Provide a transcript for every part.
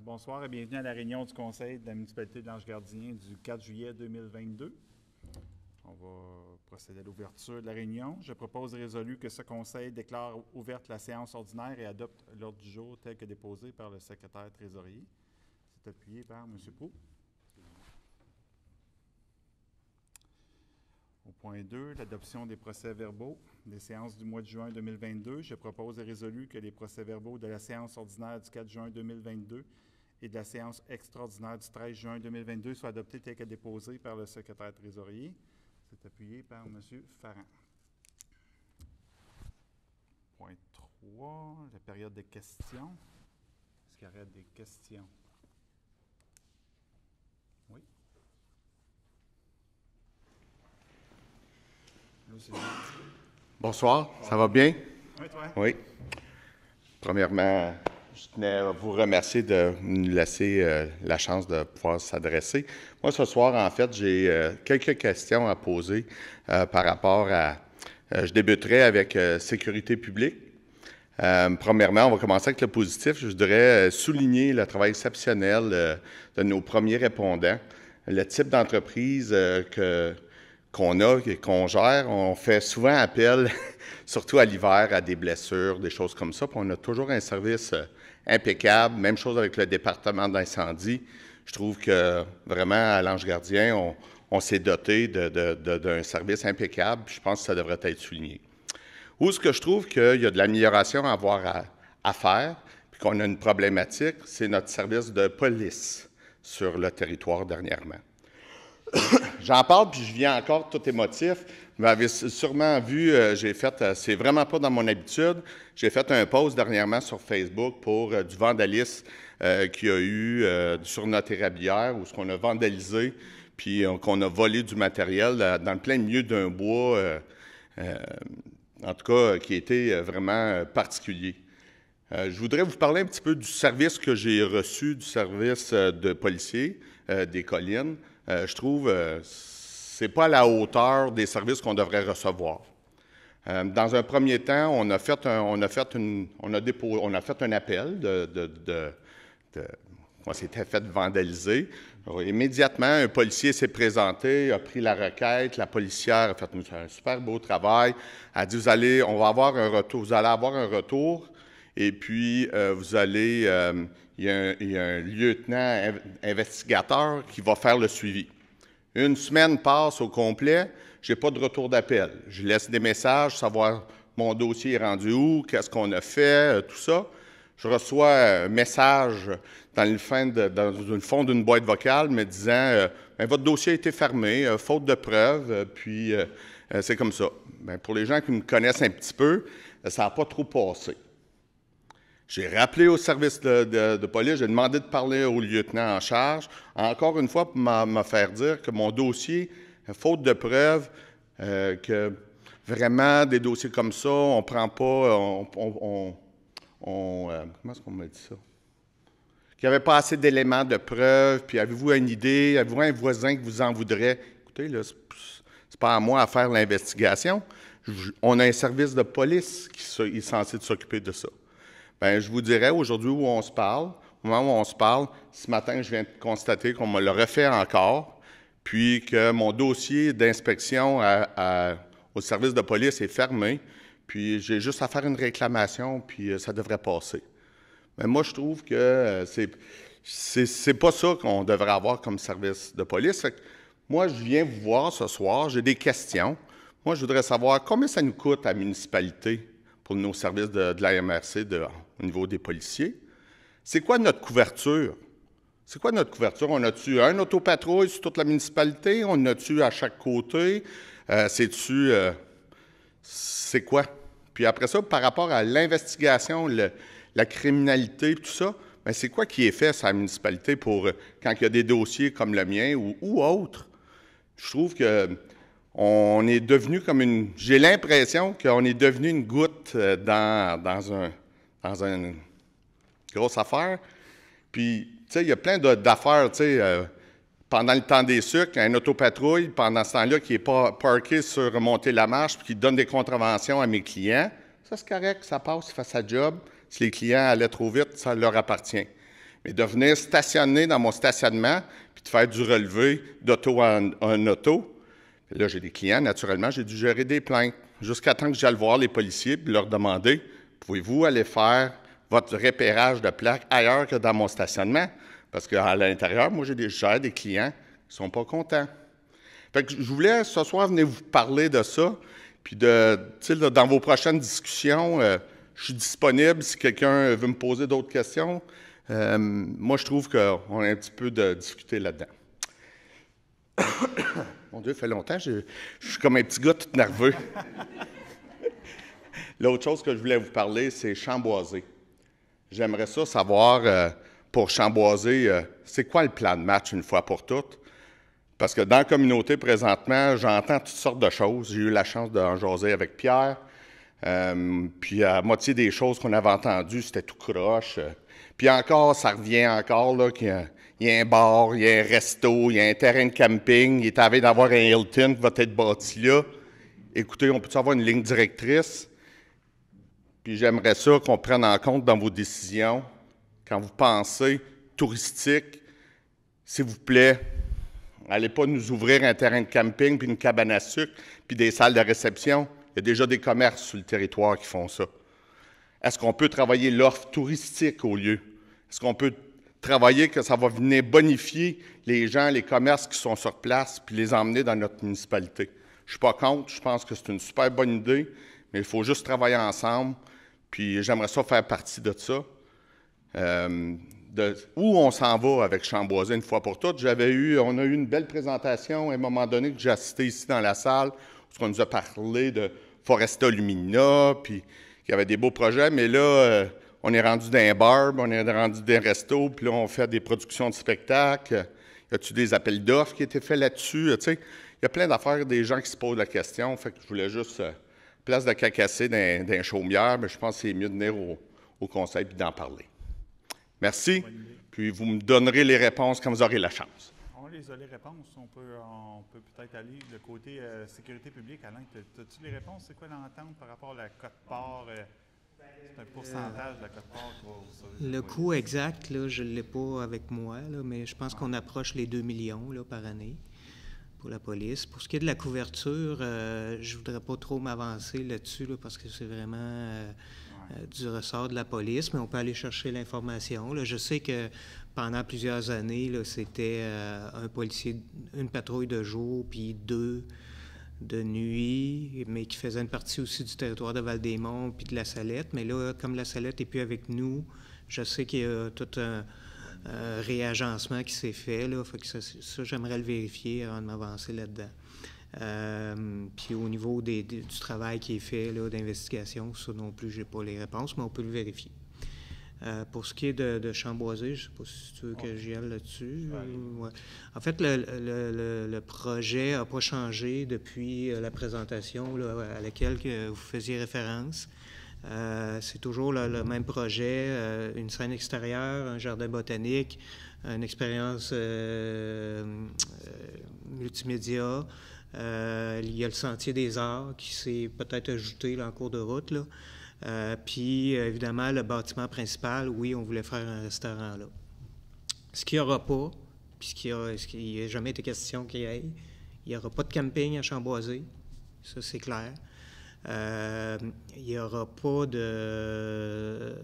Bonsoir et bienvenue à la réunion du Conseil de la municipalité de l'Ange-Gardien du 4 juillet 2022. On va procéder à l'ouverture de la réunion. Je propose résolu que ce Conseil déclare ouverte la séance ordinaire et adopte l'ordre du jour tel que déposé par le secrétaire trésorier. C'est appuyé par M. Proulx. Au point 2, l'adoption des procès-verbaux des séances du mois de juin 2022. Je propose et résolu que les procès-verbaux de la séance ordinaire du 4 juin 2022 et de la séance extraordinaire du 13 juin 2022 soient adoptés tels que déposés par le secrétaire trésorier. C'est appuyé par M. Farran. Point 3, la période de questions. Est-ce qu'il y aurait des questions? Oui. Bonsoir, ça va bien? Oui, toi? Oui. Premièrement, je tenais à vous remercier de nous laisser la chance de pouvoir s'adresser. Moi, ce soir, en fait, j'ai quelques questions à poser par rapport à... je débuterai avec sécurité publique. Premièrement, on va commencer avec le positif. Je voudrais souligner le travail exceptionnel de nos premiers répondants. Le type d'entreprise qu'on a et qu'on gère, on fait souvent appel, surtout à l'hiver, à des blessures, des choses comme ça. Puis on a toujours un service impeccable. Même chose avec le département d'incendie. Je trouve que vraiment, à l'Ange-Gardien, on s'est doté d'un service impeccable. Puis je pense que ça devrait être souligné. Où est-ce que je trouve qu'il y a de l'amélioration à avoir à faire, puis qu'on a une problématique, c'est notre service de police sur le territoire dernièrement. J'en parle, puis je viens encore tout émotif. Vous m'avez sûrement vu, j'ai fait, c'est vraiment pas dans mon habitude, j'ai fait un post dernièrement sur Facebook pour du vandalisme qu'il y a eu sur notre érablière, où ce qu'on a vandalisé, puis qu'on a volé du matériel dans le plein milieu d'un bois, en tout cas, qui était vraiment particulier. Je voudrais vous parler un petit peu du service que j'ai reçu, du service de policier des collines. Je trouve que ce n'est pas à la hauteur des services qu'on devrait recevoir. Dans un premier temps, on a fait un appel on s'était fait vandaliser. Alors, immédiatement, un policier s'est présenté, a pris la requête. La policière a fait un super beau travail. Elle a dit, vous allez avoir un retour. Et puis, il y a un lieutenant investigateur qui va faire le suivi. Une semaine passe au complet, je n'ai pas de retour d'appel. Je laisse des messages, savoir mon dossier est rendu où, qu'est-ce qu'on a fait, tout ça. Je reçois un message dans le fond d'une boîte vocale me disant votre dossier a été fermé, faute de preuves, puis c'est comme ça. Bien, pour les gens qui me connaissent un petit peu, ça n'a pas trop passé. J'ai rappelé au service de police, j'ai demandé de parler au lieutenant en charge, encore une fois pour me faire dire que mon dossier, faute de preuves, que vraiment des dossiers comme ça, on ne prend pas, comment est-ce qu'on m'a dit ça? Qu'il n'y avait pas assez d'éléments de preuve, puis avez-vous une idée, avez-vous un voisin qui vous en voudrait? Écoutez, là, c'est pas à moi à faire l'investigation. On a un service de police qui est censé s'occuper de ça. Bien, je vous dirais, aujourd'hui où on se parle, au moment où on se parle, ce matin, je viens de constater qu'on me le refait encore, puis que mon dossier d'inspection au service de police est fermé, puis j'ai juste à faire une réclamation, puis ça devrait passer. Mais moi, je trouve que c'est pas ça qu'on devrait avoir comme service de police. Fait que moi, je viens vous voir ce soir, j'ai des questions. Moi, je voudrais savoir combien ça nous coûte à la municipalité pour nos services de la MRC au niveau des policiers. C'est quoi notre couverture? C'est quoi notre couverture? On a-tu un autopatrouille sur toute la municipalité? On a-tu à chaque côté? C'est quoi? Puis après ça, par rapport à l'investigation, la criminalité, tout ça, bien, c'est quoi qui est fait sur la municipalité pour quand il y a des dossiers comme le mien ou autres? Je trouve que on est devenu comme j'ai l'impression qu'on est devenu une goutte dans une grosse affaire. Puis, tu sais, il y a plein d'affaires, tu sais, pendant le temps des sucres, un autopatrouille, pendant ce temps-là, qui n'est pas parké sur monter la marche, puis qui donne des contraventions à mes clients. Ça, c'est correct, ça passe, il fait sa job. Si les clients allaient trop vite, ça leur appartient. Mais de venir stationner dans mon stationnement, puis de faire du relevé d'auto en auto, là, j'ai des clients, naturellement, j'ai dû gérer des plaintes. Jusqu'à temps que j'aille voir les policiers et leur demander, pouvez-vous aller faire votre repérage de plaques ailleurs que dans mon stationnement? Parce qu'à l'intérieur, moi, je gère des clients qui ne sont pas contents. Fait que je voulais, ce soir, venir vous parler de ça, puis dans vos prochaines discussions, je suis disponible si quelqu'un veut me poser d'autres questions. Moi, je trouve qu'on a un petit peu de difficulté là-dedans. Mon Dieu, ça fait longtemps, je suis comme un petit gars tout nerveux. L'autre chose que je voulais vous parler, c'est Chamboisé. J'aimerais ça savoir, pour Chamboisé, c'est quoi le plan de match une fois pour toutes? Parce que dans la communauté, présentement, j'entends toutes sortes de choses. J'ai eu la chance d'en jaser avec Pierre. Puis à moitié des choses qu'on avait entendues, c'était tout croche. Puis encore, ça revient encore, là, qu'il y a un bar, il y a un resto, il y a un terrain de camping, il est à veille d'avoir un Hilton qui va être bâti là. Écoutez, on peut avoir une ligne directrice? Puis j'aimerais ça qu'on prenne en compte dans vos décisions, quand vous pensez touristique, s'il vous plaît, n'allez pas nous ouvrir un terrain de camping, puis une cabane à sucre, puis des salles de réception. Il y a déjà des commerces sur le territoire qui font ça. Est-ce qu'on peut travailler l'offre touristique au lieu? Est-ce qu'on peut travailler que ça va venir bonifier les gens, les commerces qui sont sur place, puis les emmener dans notre municipalité? Je ne suis pas contre, je pense que c'est une super bonne idée, mais il faut juste travailler ensemble, puis j'aimerais ça faire partie de ça. Où on s'en va avec Chamboisé une fois pour toutes. On a eu une belle présentation à un moment donné que j'ai assisté ici dans la salle, où on nous a parlé de Foresta Lumina, puis qu'il y avait des beaux projets, mais là, on est rendu dans un bar, on est rendu dans un resto, puis là, on fait des productions de spectacles. Y a-t-il des appels d'offres qui ont été faits là-dessus? Tu sais, il y a plein d'affaires, des gens qui se posent la question, fait que je voulais juste, place de cacasser d'un chaumière, mais je pense que c'est mieux de venir au conseil et d'en parler. Merci, puis vous me donnerez les réponses quand vous aurez la chance. On les a les réponses. On peut peut-être aller de côté sécurité publique. Alain, as-tu les réponses? C'est quoi l'entente par rapport à la cote-part? C'est un pourcentage de la cote-part? Le coût exact, là, je ne l'ai pas avec moi, là, mais je pense qu'on approche les 2 millions là, par année pour la police. Pour ce qui est de la couverture, je ne voudrais pas trop m'avancer là-dessus là, parce que c'est vraiment du ressort de la police, mais on peut aller chercher l'information. Là. Je sais que pendant plusieurs années, là, c'était un policier, une patrouille de jour, puis 2 de nuit, mais qui faisaient une partie aussi du territoire de Val-des-Monts puis de la Salette. Mais là, comme la Salette n'est plus avec nous, je sais qu'il y a tout un réagencement qui s'est fait. Là, fait que ça, j'aimerais le vérifier avant de m'avancer là-dedans. Puis au niveau du travail qui est fait d'investigation, ça non plus, je n'ai pas les réponses, mais on peut le vérifier. Pour ce qui est de Chamboisé, je ne sais pas si tu veux que j'y aille là-dessus. Ouais. En fait, le projet n'a pas changé depuis la présentation là, à laquelle vous faisiez référence. C'est toujours le même projet, une scène extérieure, un jardin botanique, une expérience multimédia. Il y a le Sentier des Arts qui s'est peut-être ajouté là, en cours de route. Là. Puis, évidemment, le bâtiment principal, oui, on voulait faire un restaurant là. Ce qu'il n'y aura pas, puis ce qui n'a jamais été question qu'il y ait, il n'y aura pas de camping à Chamboisé, ça c'est clair. Il n'y aura pas de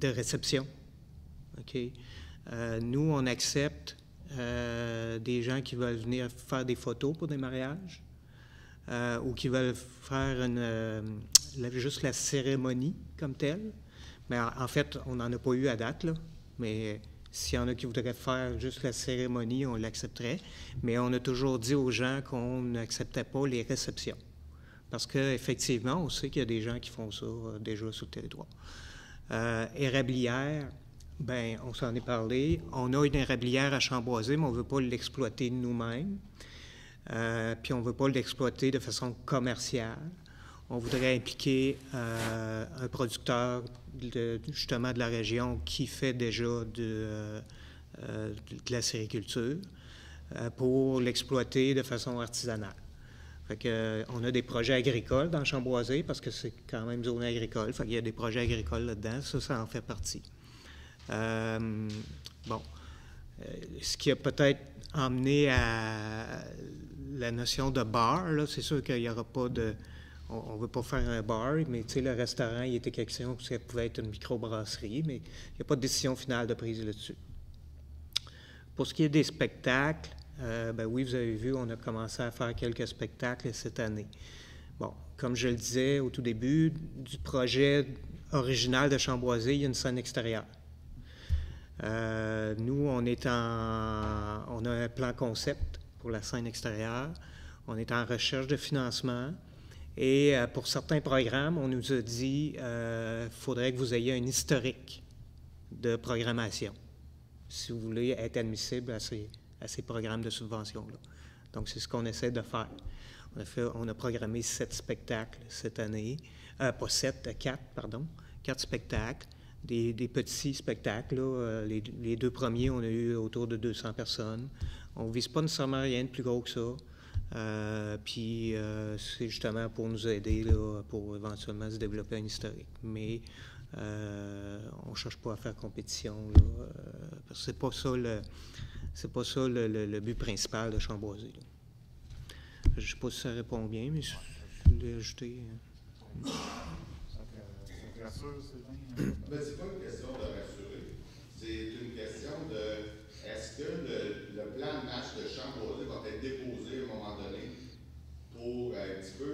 réception. OK? Nous, on accepte des gens qui veulent venir faire des photos pour des mariages ou qui veulent faire juste la cérémonie comme telle. Mais en fait, on n'en a pas eu à date, là. Mais s'il y en a qui voudraient faire juste la cérémonie, on l'accepterait. Mais on a toujours dit aux gens qu'on n'acceptait pas les réceptions. Parce qu'effectivement, on sait qu'il y a des gens qui font ça déjà sur le territoire. Érablière, bien, on s'en est parlé. On a une érablière à Chamboisé, mais on ne veut pas l'exploiter nous-mêmes. Puis on ne veut pas l'exploiter de façon commerciale. On voudrait impliquer un producteur justement de la région qui fait déjà de la sériculture pour l'exploiter de façon artisanale. Fait que, on a des projets agricoles dans Chamboisé parce que c'est quand même zone agricole. Fait qu'il y a des projets agricoles là-dedans. Ça en fait partie. Bon, ce qui a peut-être emmené à la notion de bar, là, c'est sûr qu'il n'y aura pas de... On ne veut pas faire un bar, mais tu sais, le restaurant, il était question que ça pouvait être une microbrasserie, mais il n'y a pas de décision finale de prise là-dessus. Pour ce qui est des spectacles, ben oui, vous avez vu, on a commencé à faire quelques spectacles cette année. Bon, comme je le disais au tout début, du projet original de Chamboisé, il y a une scène extérieure. Nous, on a un plan concept pour la scène extérieure. On est en recherche de financement. Et pour certains programmes, on nous a dit qu'il faudrait que vous ayez un historique de programmation si vous voulez être admissible à ces programmes de subvention-là. Donc, c'est ce qu'on essaie de faire. On a programmé 7 spectacles cette année. Pas 7, 4, pardon. 4 spectacles. Des petits spectacles. Là. Les 2 premiers, on a eu autour de 200 personnes. On ne vise pas nécessairement rien de plus gros que ça. Puis c'est justement pour nous aider là, pour éventuellement se développer un historique. Mais on ne cherche pas à faire compétition. Là, parce que c'est pas ça le but principal de Chamboisé. Je ne sais pas si ça répond bien, mais je voulais ajouter. Ça rassure, Sylvain? Mais c'est pas une question de rassurer. C'est une question de est-ce que le plan de match de Chamboisé va être déposé à un moment donné pour un petit peu,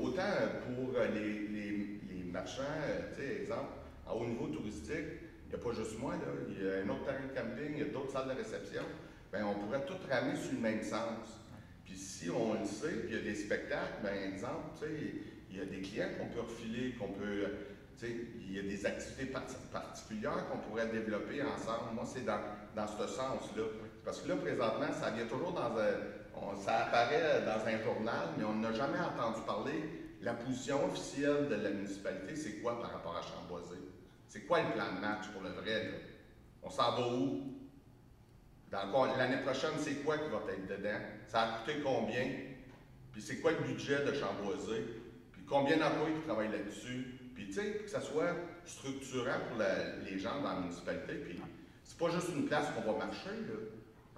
autant pour les marchands, exemple, à haut niveau touristique, il n'y a pas juste moi, là, il y a un autre terrain de camping, il y a d'autres salles de réception, bien, on pourrait tout ramener sur le même sens. Puis si on le sait, puis il y a des spectacles, bien, exemple, il y a des clients qu'on peut refiler, il y a des activités particulières qu'on pourrait développer ensemble. Moi, c'est dans ce sens-là. Parce que là, présentement, ça vient toujours ça apparaît dans un journal, mais on n'a jamais entendu parler. La position officielle de la municipalité, c'est quoi par rapport à Chamboisé? C'est quoi le plan de match pour le vrai? Là? On s'en va où? L'année prochaine, c'est quoi qui va être dedans? Ça a coûté combien? Puis c'est quoi le budget de Chamboisé? Puis combien d'employés qui travaillent là-dessus? Puis, tu sais, que ça soit structurant pour les gens dans la municipalité. Puis, c'est pas juste une place qu'on va marcher, là.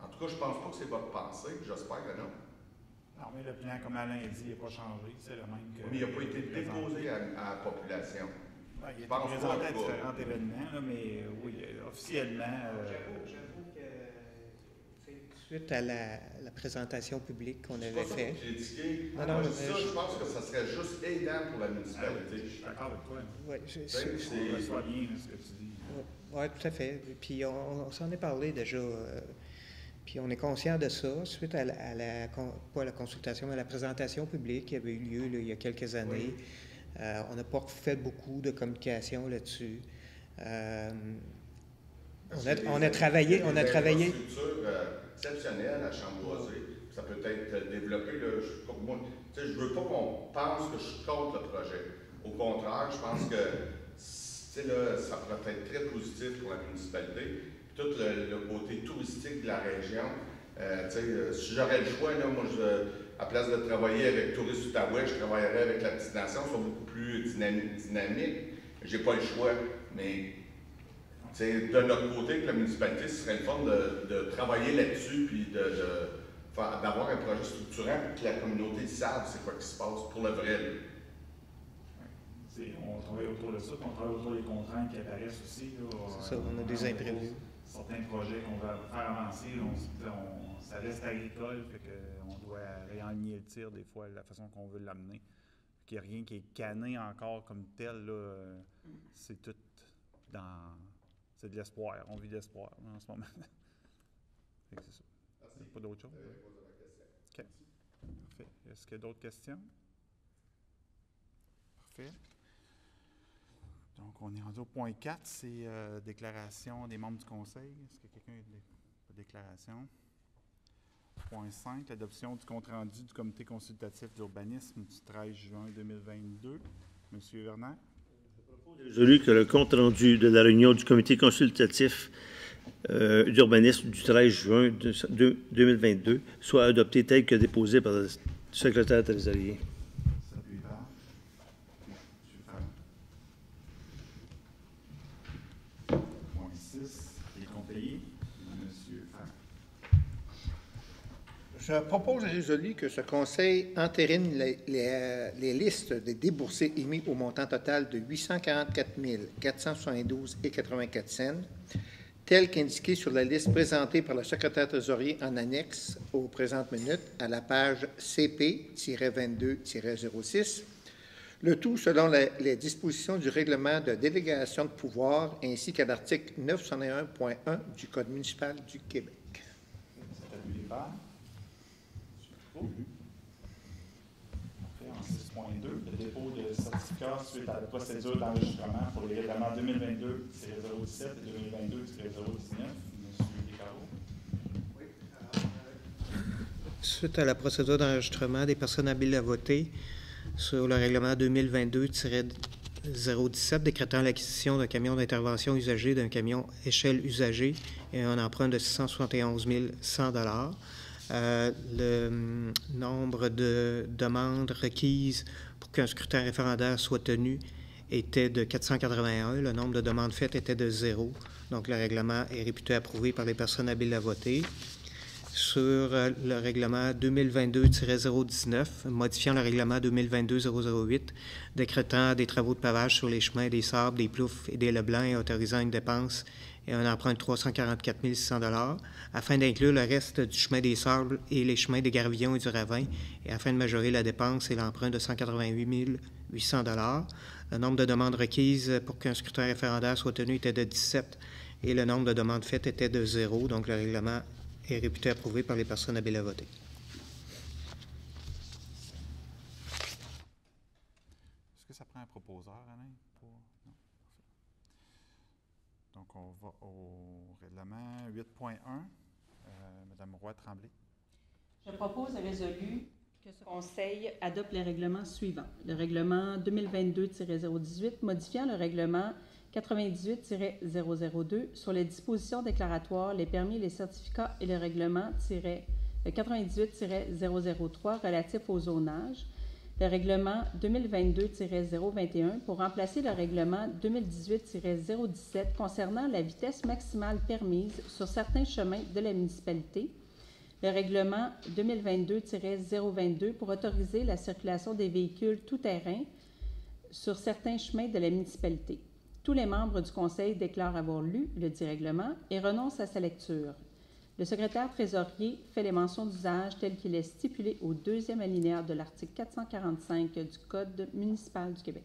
En tout cas, je pense pas que c'est votre pensée, puis j'espère que non. Non, mais le plan, comme Alain a dit, il n'a pas changé. C'est le même que... Mais il n'a pas été déposé à la population. Ben, il a été présenté à différents événements, là, mais oui, officiellement... J'avoue que, suite à la présentation publique qu'on avait faite... Je pense que ça serait juste aidant pour la municipalité. Je suis d'accord avec toi. Oui, on reçoit bien ce que tu dis. Oui, tout à fait. Puis on s'en est parlé déjà. Puis on est conscient de ça, suite à pas à la consultation, mais à la présentation publique qui avait eu lieu là, il y a quelques années. Oui. On n'a pas fait beaucoup de communication là-dessus. On a travaillé... Une structure exceptionnelle à Chamboisé. Ça peut être développé. Là, je ne veux pas qu'on pense que je suis contre le projet. Au contraire, je pense que là, ça pourrait être très positif pour la municipalité. Tout le côté touristique de la région. Si j'aurais le choix, là, moi, à place de travailler avec Tourisme Outaouais, je travaillerais avec la petite nation. Ils sont beaucoup plus dynamiques. Je n'ai pas le choix. Mais de notre côté, que la municipalité, ce serait le fun de travailler là-dessus puis d'avoir un projet structurant pour que la communauté sache c'est quoi qui se passe pour le vrai. On travaille autour de ça, on travaille autour des contraintes qui apparaissent aussi. C'est ça, on a des imprévus. Certains projets qu'on va faire avancer, ça reste agricole, fait qu'on doit réaligner le tir des fois, la façon qu'on veut l'amener. Il n'y a rien qui est cané encore comme tel. Là, c'est tout dans... C'est de l'espoir. On vit d'espoir en ce moment. C'est ça. Il n'y a pas d'autre chose? OK. Parfait. Est-ce qu'il y a d'autres questions? Parfait. Donc, on est rendu au point 4, c'est déclaration des membres du conseil. Est-ce que quelqu'un a des déclarations? Point 5, l'adoption du compte-rendu du comité consultatif d'urbanisme du 13 juin 2022. Monsieur Werner? Résolu que le compte-rendu de la réunion du comité consultatif d'urbanisme du 13 juin 2022 soit adopté tel que déposé par le secrétaire trésorier. Point justice et conseiller, M. Farr. Je propose résolu que ce Conseil entérine les listes des déboursés émis au montant total de 844 472,84 cents, tel qu'indiqué sur la liste présentée par le secrétaire trésorier en annexe aux présentes minutes à la page CP-22-06, le tout selon les dispositions du règlement de délégation de pouvoir ainsi qu'à l'article 901.1 du Code municipal du Québec. C'est appuyé par M. Parfait. En 6.2, le dépôt de certificats suite à la procédure d'enregistrement pour les règlements 2022-017 et 2022-019. M. Descarreaux. Suite à la procédure d'enregistrement des personnes habiles à voter sur le règlement 2022-017 décrétant l'acquisition d'un camion d'intervention usagé d'un camion échelle usagée et un emprunt de 671 100 $. Le nombre de demandes requises pour qu'un scrutin référendaire soit tenu était de 481. Le nombre de demandes faites était de 0. Donc, le règlement est réputé approuvé par les personnes habiles à voter. Sur le règlement 2022-019, modifiant le règlement 2022-008, décrétant des travaux de pavage sur les chemins des Sables, des Ploufs et des Leblancs et autorisant une dépense et un emprunt de 344 600 $, afin d'inclure le reste du chemin des Sables et les chemins des Gravillons et du Ravin, et afin de majorer la dépense et l'emprunt de 188 800 $. Le nombre de demandes requises pour qu'un scrutin référendaire soit tenu était de 17, et le nombre de demandes faites était de 0, donc le règlement est réputé approuvé par les personnes habiles à voter. Est-ce que ça prend un proposeur, Alain? Non. Donc, on va au règlement 8.1. Madame Roy-Tremblay. Je propose résolu que ce Conseil adopte les règlements suivants. Le règlement 2022-018 modifiant le règlement 98-002 sur les dispositions déclaratoires, les permis, les certificats et le règlement 98-003 relatif au zonage, le règlement 2022-021 pour remplacer le règlement 2018-017 concernant la vitesse maximale permise sur certains chemins de la municipalité, le règlement 2022-022 pour autoriser la circulation des véhicules tout-terrain sur certains chemins de la municipalité. Tous les membres du Conseil déclarent avoir lu le dit règlement et renoncent à sa lecture. Le secrétaire trésorier fait les mentions d'usage telles qu'il est stipulé au deuxième alinéa de l'article 445 du Code municipal du Québec.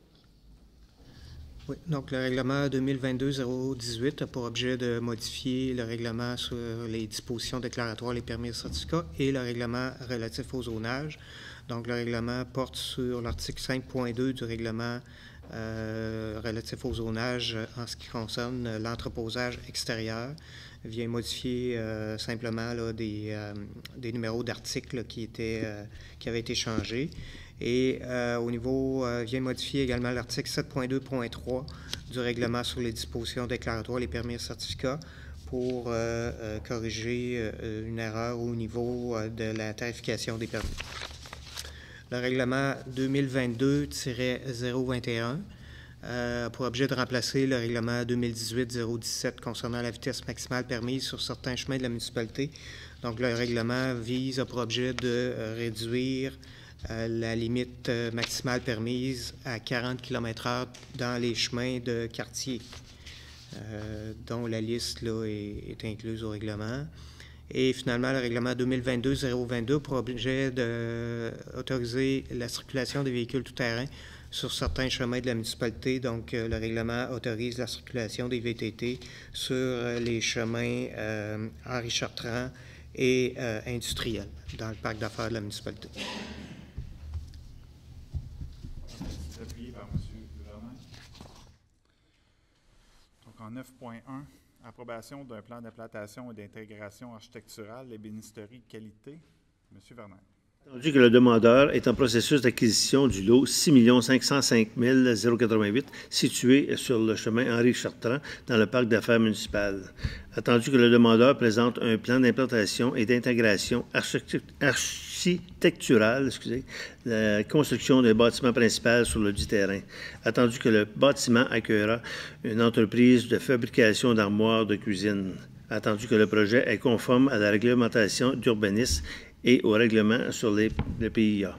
Oui, donc le règlement 2022-018 a pour objet de modifier le règlement sur les dispositions déclaratoires, les permis et certificats et le règlement relatif au zonage. Donc le règlement porte sur l'article 5.2 du règlement relatif au zonage en ce qui concerne l'entreposage extérieur. Vient modifier simplement là, des numéros d'articles qui avaient été changés. Et au niveau, vient modifier également l'article 7.2.3 du règlement sur les dispositions déclaratoires, les permis et certificats pour corriger une erreur au niveau de la tarification des permis. Le règlement 2022-021 a pour objet de remplacer le règlement 2018-017 concernant la vitesse maximale permise sur certains chemins de la municipalité. Donc, le règlement a pour objet de réduire la limite maximale permise à 40 km/h dans les chemins de quartier, dont la liste là, est incluse au règlement. Et finalement, le règlement 2022-022 a pour objet d'autoriser la circulation des véhicules tout-terrain sur certains chemins de la municipalité. Donc, le règlement autorise la circulation des VTT sur les chemins Henri Chartrand et industriels dans le parc d'affaires de la municipalité. C'est appuyé par M. Vernon. Donc, en 9.1, approbation d'un plan d'implantation et d'intégration architecturale, l'ébénisterie qualité. M. Vernon. Entendu que le demandeur est en processus d'acquisition du lot 6 505 088 situé sur le chemin Henri-Chartrand dans le parc d'affaires municipal. Attendu que le demandeur présente un plan d'implantation et d'intégration architecturale, la construction d'un bâtiment principal sur le dit terrain. Attendu que le bâtiment accueillera une entreprise de fabrication d'armoires de cuisine. Attendu que le projet est conforme à la réglementation d'urbanisme et au règlement sur le PIA.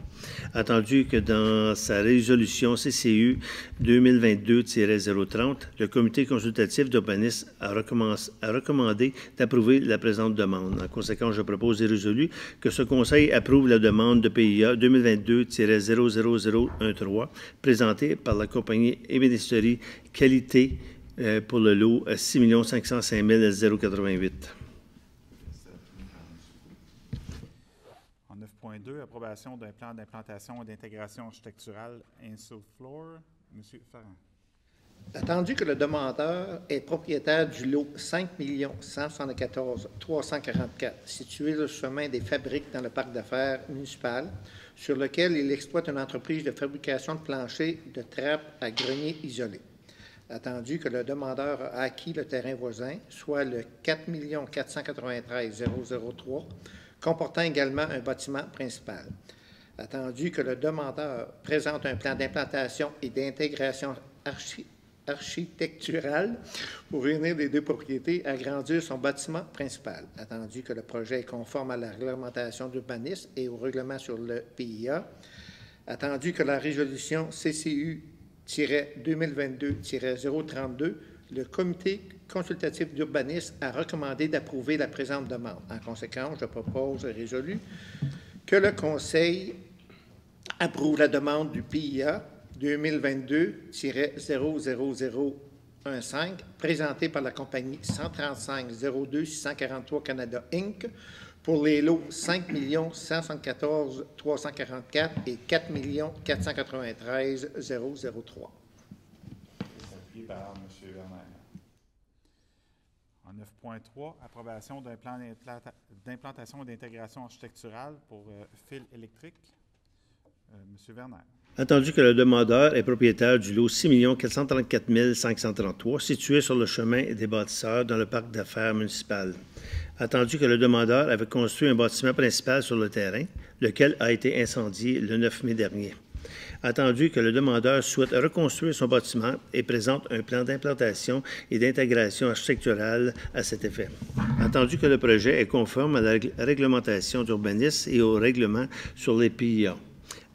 Attendu que dans sa résolution CCU 2022-030, le comité consultatif d'urbanisme a recommandé d'approuver la présente demande. En conséquence, je propose et résolu que ce conseil approuve la demande de PIA 2022-00013 présentée par la compagnie Ébénisterie Qualité pour le lot 6 505 088. 9.2, approbation d'un plan d'implantation et d'intégration architecturale Insoflor. Monsieur Ferrand. Attendu que le demandeur est propriétaire du lot 5 174 344 situé sur le chemin des Fabriques dans le parc d'affaires municipal, sur lequel il exploite une entreprise de fabrication de planchers de trappes à greniers isolés. Attendu que le demandeur a acquis le terrain voisin, soit le 4 493 003, comportant également un bâtiment principal. Attendu que le demandeur présente un plan d'implantation et d'intégration architecturale pour réunir les deux propriétés et agrandir son bâtiment principal. Attendu que le projet est conforme à la réglementation d'urbanisme et au règlement sur le PIA. Attendu que la résolution CCU-2022-032, le comité consultatif d'urbanisme a recommandé d'approuver la présente demande. En conséquence, je propose et résolu que le Conseil approuve la demande du PIA 2022-00015 présentée par la compagnie 135-02-643 Canada Inc. pour les lots 5 174 344 et 4 493 003. Appuyé par M. Werner. En 9.3, approbation d'un plan d'implantation et d'intégration architecturale pour fil électrique. M. Werner. Attendu que le demandeur est propriétaire du lot 6 434 533 situé sur le chemin des bâtisseurs dans le parc d'affaires municipal. Attendu que le demandeur avait construit un bâtiment principal sur le terrain, lequel a été incendié le 9 mai dernier. Attendu que le demandeur souhaite reconstruire son bâtiment et présente un plan d'implantation et d'intégration architecturale à cet effet. Attendu que le projet est conforme à la réglementation d'urbanisme et au règlement sur les PIA.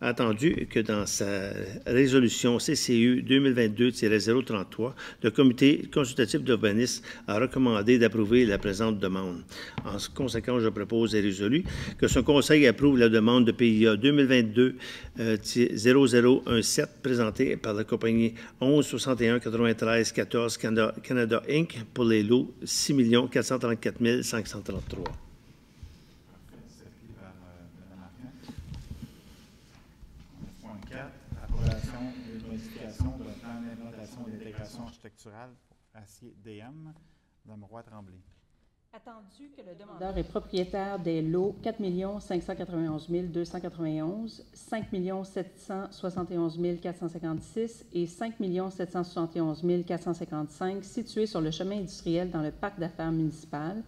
Attendu que dans sa résolution CCU 2022-033, le comité consultatif d'urbanisme a recommandé d'approuver la présente demande. En conséquence, je propose et résolu que ce conseil approuve la demande de PIA 2022-0017 présentée par la compagnie 11 61 93 14 Canada Inc. pour les lots 6 434 533. Architecturale pour acier DM, Mme Roy-Tremblay. Attendu que le demandeur est propriétaire des lots 4 591 291, 5 771 456 et 5 771 455 situés sur le chemin industriel dans le parc d'affaires municipal,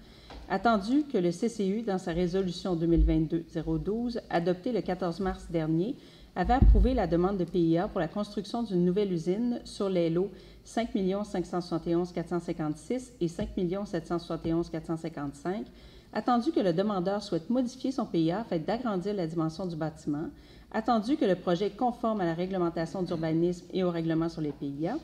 attendu que le CCU, dans sa résolution 2022-012, adoptée le 14 mars dernier, avait approuvé la demande de PIA pour la construction d'une nouvelle usine sur les lots 5 571 456 et 5 771 455, attendu que le demandeur souhaite modifier son PIA afin d'agrandir la dimension du bâtiment, attendu que le projet est conforme à la réglementation d'urbanisme et au règlement sur les PIA,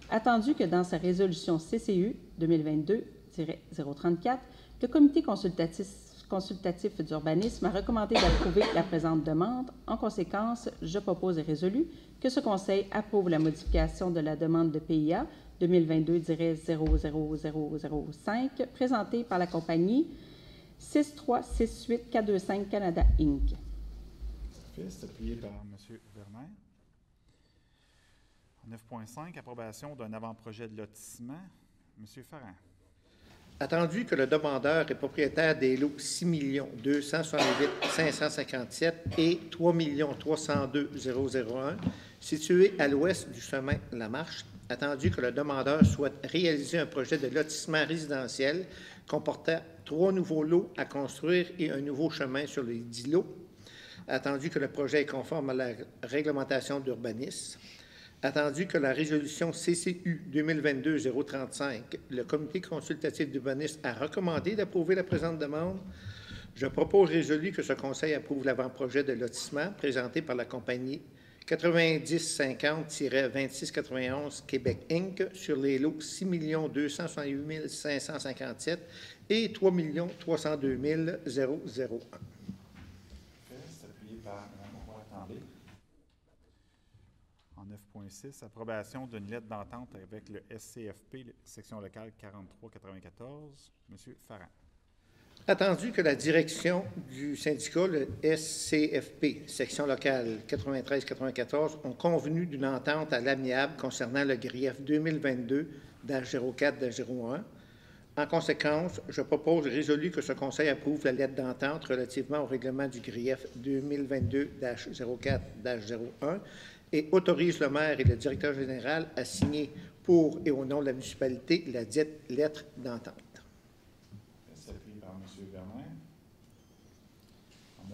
attendu que dans sa résolution CCU 2022-034, le comité consultatif d'urbanisme a recommandé d'approuver la présente demande. En conséquence, je propose et résolu que ce conseil approuve la modification de la demande de PIA 2022-00005 présentée par la compagnie 6368 425 Canada Inc. C'est appuyé par M. Werner. En 9.5, approbation d'un avant-projet de lotissement. M. Ferrand. Attendu que le demandeur est propriétaire des lots 6 268 557 et 3 302 001 situés à l'ouest du chemin La Marche, attendu que le demandeur souhaite réaliser un projet de lotissement résidentiel comportant 3 nouveaux lots à construire et un nouveau chemin sur les 10 lots, attendu que le projet est conforme à la réglementation d'urbanisme, attendu que la résolution CCU 2022-035, le comité consultatif d'urbanisme a recommandé d'approuver la présente demande, je propose résolu que ce conseil approuve l'avant-projet de lotissement présenté par la compagnie 9050-2691 Québec Inc. sur les lots 6 268 557 et 3 302 001. C'est appuyé par Mme Roy-Tremblay. En 9.6, approbation d'une lettre d'entente avec le SCFP, section locale 4394. Monsieur Farran. Attendu que la direction du syndicat, le SCFP, section locale 93-94, ont convenu d'une entente à l'amiable concernant le grief 2022-04-01. En conséquence, je propose résolu que ce conseil approuve la lettre d'entente relativement au règlement du grief 2022-04-01 et autorise le maire et le directeur général à signer pour et au nom de la municipalité la dite lettre d'entente. Par M. Bernard. En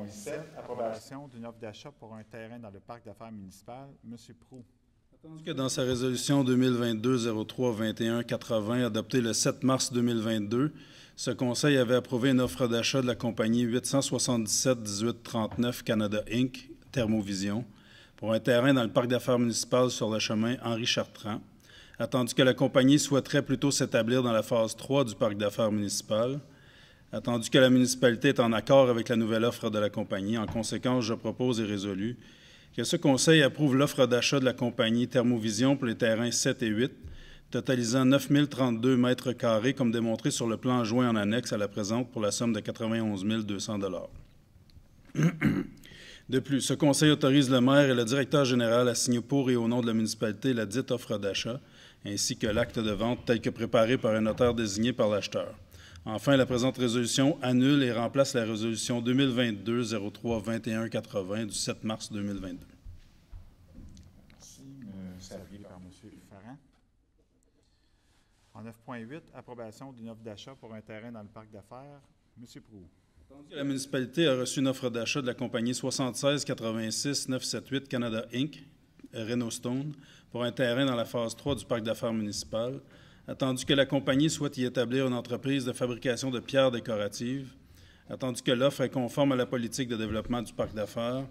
9.7, approbation d'une offre d'achat pour un terrain dans le parc d'affaires municipal. M. Proulx. Attendu que dans sa résolution 2022-03-21-80, adoptée le 7 mars 2022, ce conseil avait approuvé une offre d'achat de la compagnie 877-1839 Canada Inc., Thermovision, pour un terrain dans le parc d'affaires municipal sur le chemin Henri-Chartrand, attendu que la compagnie souhaiterait plutôt s'établir dans la phase 3 du parc d'affaires municipal, attendu que la municipalité est en accord avec la nouvelle offre de la compagnie. En conséquence, je propose et résolu que ce conseil approuve l'offre d'achat de la compagnie Thermovision pour les terrains 7 et 8, totalisant 9 032 mètres carrés, comme démontré sur le plan joint en annexe à la présente, pour la somme de 91 200 $. De plus, ce conseil autorise le maire et le directeur général à signer pour et au nom de la municipalité la dite offre d'achat, ainsi que l'acte de vente tel que préparé par un notaire désigné par l'acheteur. Enfin, la présente résolution annule et remplace la résolution 2022-03-21-80 du 7 mars 2022. Merci. C'est appuyé par M. Farran. En 9.8, approbation d'une offre d'achat pour un terrain dans le parc d'affaires. M. Proulx. La municipalité a reçu une offre d'achat de la compagnie 76-86-978 Canada Inc., Renault Stone, pour un terrain dans la phase 3 du parc d'affaires municipal, attendu que la compagnie souhaite y établir une entreprise de fabrication de pierres décoratives, attendu que l'offre est conforme à la politique de développement du parc d'affaires,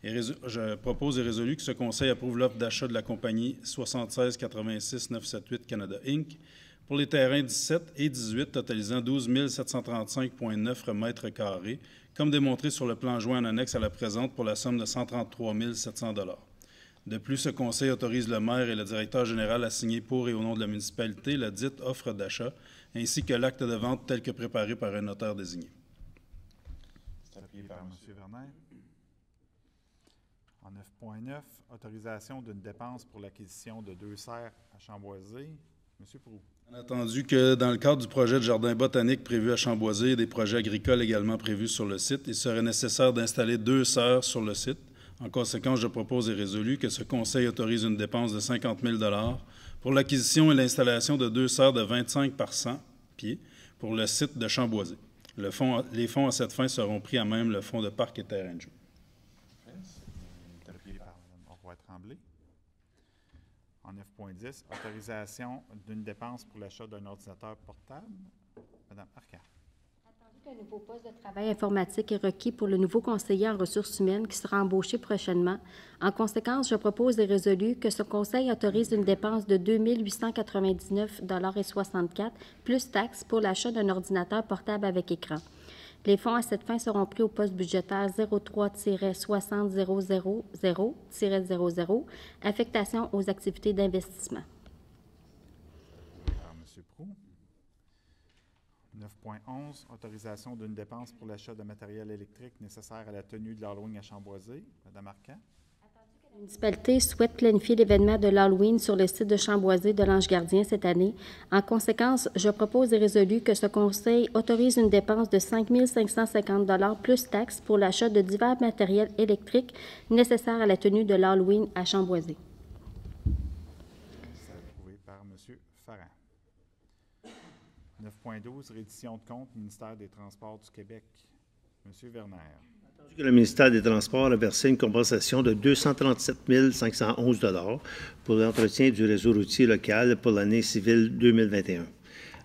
et je propose et résolu que ce conseil approuve l'offre d'achat de la compagnie 76-86-978 Canada Inc. pour les terrains 17 et 18 totalisant 12 735,9 mètres carrés, comme démontré sur le plan joint en annexe à la présente pour la somme de 133 700 $. De plus, ce conseil autorise le maire et le directeur général à signer pour et au nom de la municipalité la dite offre d'achat, ainsi que l'acte de vente tel que préparé par un notaire désigné. C'est appuyé par M. Vernet. En 9.9, autorisation d'une dépense pour l'acquisition de 2 serres à Chamboisé. M. Proulx. Entendu que dans le cadre du projet de jardin botanique prévu à Chamboisé et des projets agricoles également prévus sur le site, il serait nécessaire d'installer 2 serres sur le site. En conséquence, je propose et résolu que ce conseil autorise une dépense de 50 000 $ pour l'acquisition et l'installation de 2 serres de 25 par 100 pieds pour le site de Chamboisé. Les fonds à cette fin seront pris à même le fonds de parc et terrain de jeu. C'est appuyé par Mme Roy-Tremblay. En 9.10, autorisation d'une dépense pour l'achat d'un ordinateur portable. Mme Arcand. Attendu qu'un nouveau poste de travail informatique est requis pour le nouveau conseiller en ressources humaines qui sera embauché prochainement. En conséquence, je propose et résolu que ce conseil autorise une dépense de 2 899,64 $ plus taxes pour l'achat d'un ordinateur portable avec écran. Les fonds à cette fin seront pris au poste budgétaire 03-60000-00, affectation aux activités d'investissement. Par M. Proulx. 9.11, autorisation d'une dépense pour l'achat de matériel électrique nécessaire à la tenue de l'Halloween à Chamboisé. Mme Arcand. Attendu que La municipalité souhaite planifier l'événement de l'Halloween sur le site de Chamboisé de l'Ange Gardien cette année. En conséquence, je propose et résolu que ce conseil autorise une dépense de 5 550 $ plus taxes pour l'achat de divers matériels électriques nécessaires à la tenue de l'Halloween à Chamboisé. C'est approuvé par M. Farran. 9.12, reddition de compte, ministère des Transports du Québec. M. Werner. Que le ministère des Transports a versé une compensation de 237 511 $ pour l'entretien du réseau routier local pour l'année civile 2021.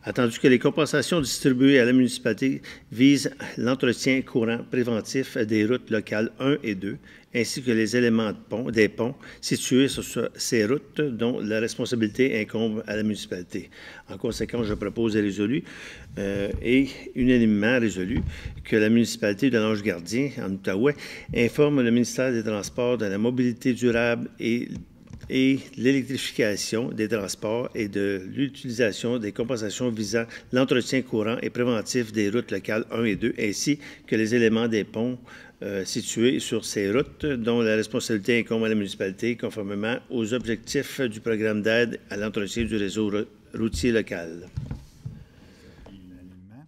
Attendu que les compensations distribuées à la municipalité visent l'entretien courant préventif des routes locales 1 et 2, ainsi que les éléments des ponts situés sur ces routes dont la responsabilité incombe à la municipalité. En conséquence, je propose et résolu et unanimement résolu que la municipalité de l'Ange Gardien, en Outaouais, informe le ministère des Transports de la mobilité durable et l'électrification des transports et de l'utilisation des compensations visant l'entretien courant et préventif des routes locales 1 et 2, ainsi que les éléments des ponts situés sur ces routes dont la responsabilité incombe à la municipalité conformément aux objectifs du programme d'aide à l'entretien du réseau routier local. Unanimement.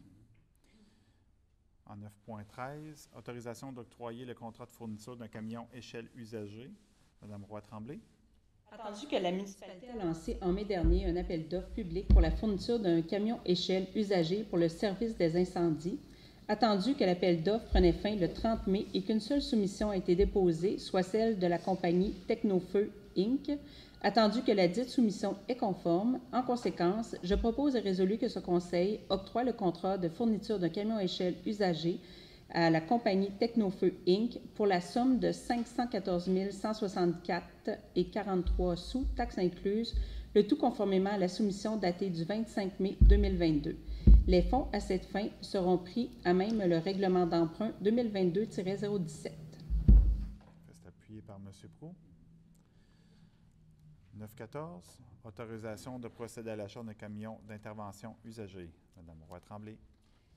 En 9.13, autorisation d'octroyer le contrat de fourniture d'un camion échelle usagé. Mme Roy-Tremblay. Attendu que la municipalité a lancé en mai dernier un appel d'offres public pour la fourniture d'un camion échelle usagé pour le service des incendies, attendu que l'appel d'offres prenait fin le 30 mai et qu'une seule soumission a été déposée, soit celle de la compagnie Technofeu Inc., attendu que la dite soumission est conforme, en conséquence, je propose et résolu que ce conseil octroie le contrat de fourniture d'un camion échelle usagé à la compagnie Technofeu Inc. pour la somme de 514 164,43 sous, taxes incluses, le tout conformément à la soumission datée du 25 mai 2022. Les fonds à cette fin seront pris à même le règlement d'emprunt 2022-017. C'est appuyé par M. Proulx. 9.14, autorisation de procéder à l'achat d'un camion d'intervention usagé. Mme Roy-Tremblay.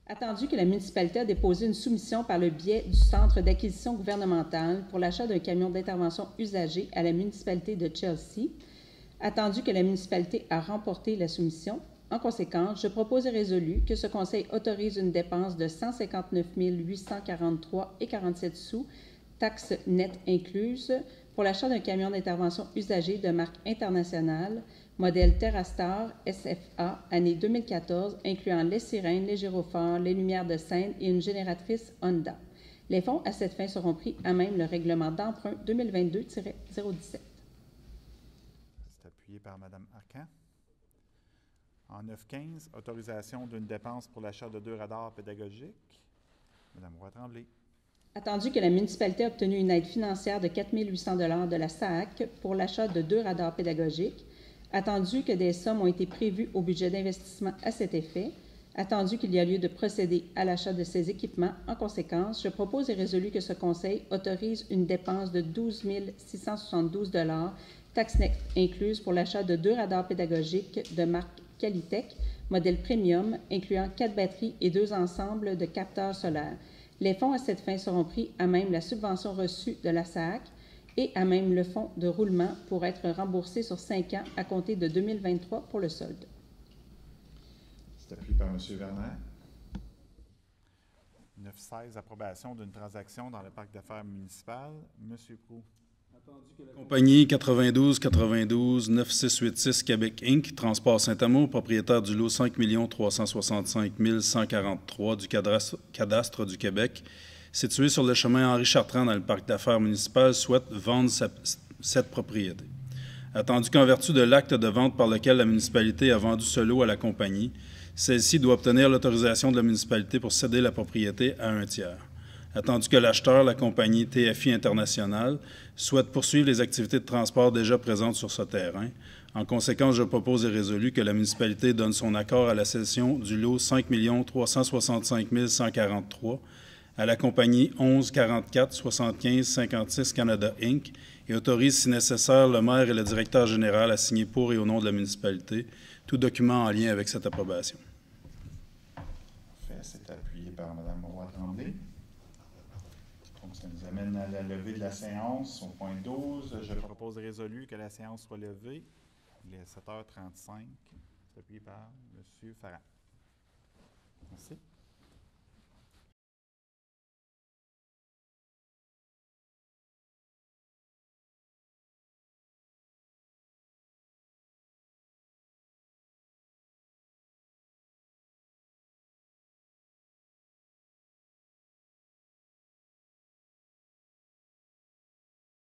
Attendu que la municipalité a déposé une soumission par le biais du Centre d'acquisition gouvernementale pour l'achat d'un camion d'intervention usagé à la municipalité de Chelsea, attendu que la municipalité a remporté la soumission, en conséquence, je propose et résolu que ce conseil autorise une dépense de 159 843,47 sous, taxes nettes incluses, pour l'achat d'un camion d'intervention usagé de marque internationale, modèle TerraStar SFA, année 2014, incluant les sirènes, les gyrophares, les lumières de scène et une génératrice Honda. Les fonds à cette fin seront pris à même le règlement d'emprunt 2022-017. C'est appuyé par Mme Arcan. En 9.15, autorisation d'une dépense pour l'achat de 2 radars pédagogiques. Mme Roy-Tremblay. Attendu que la municipalité a obtenu une aide financière de 4 800 $ de la SAAC pour l'achat de 2 radars pédagogiques, attendu que des sommes ont été prévues au budget d'investissement à cet effet, attendu qu'il y a lieu de procéder à l'achat de ces équipements, en conséquence, je propose et résolu que ce conseil autorise une dépense de 12 672 $, taxes nettes incluses, pour l'achat de 2 radars pédagogiques de marque Qualitech, modèle premium, incluant 4 batteries et 2 ensembles de capteurs solaires. Les fonds à cette fin seront pris à même la subvention reçue de la SAAC et à même le fonds de roulement pour être remboursé sur 5 ans à compter de 2023 pour le solde. C'est appuyé par M. Werner. 9.16, approbation d'une transaction dans le parc d'affaires municipal. M. Proulx. Compagnie 92-92-9686 Québec Inc., Transport Saint-Amour, propriétaire du lot 5 365 143 du cadastre du Québec, situé sur le chemin Henri-Chartrand dans le parc d'affaires municipal, souhaite vendre cette propriété. Attendu qu'en vertu de l'acte de vente par lequel la municipalité a vendu ce lot à la compagnie, celle-ci doit obtenir l'autorisation de la municipalité pour céder la propriété à un tiers. Attendu que l'acheteur, la compagnie TFI International, souhaite poursuivre les activités de transport déjà présentes sur ce terrain. En conséquence, je propose et résolu que la municipalité donne son accord à la cession du lot 5 365 143 à la compagnie 1144 75 56 Canada Inc. et autorise, si nécessaire, le maire et le directeur général à signer pour et au nom de la municipalité tout document en lien avec cette approbation. C'est appuyé par Mme Roy-Tremblay. Ça nous amène à la levée de la séance. Au point 12, je propose résolu que la séance soit levée. Il est 7h35. C'est appuyé par M. Farran. Merci.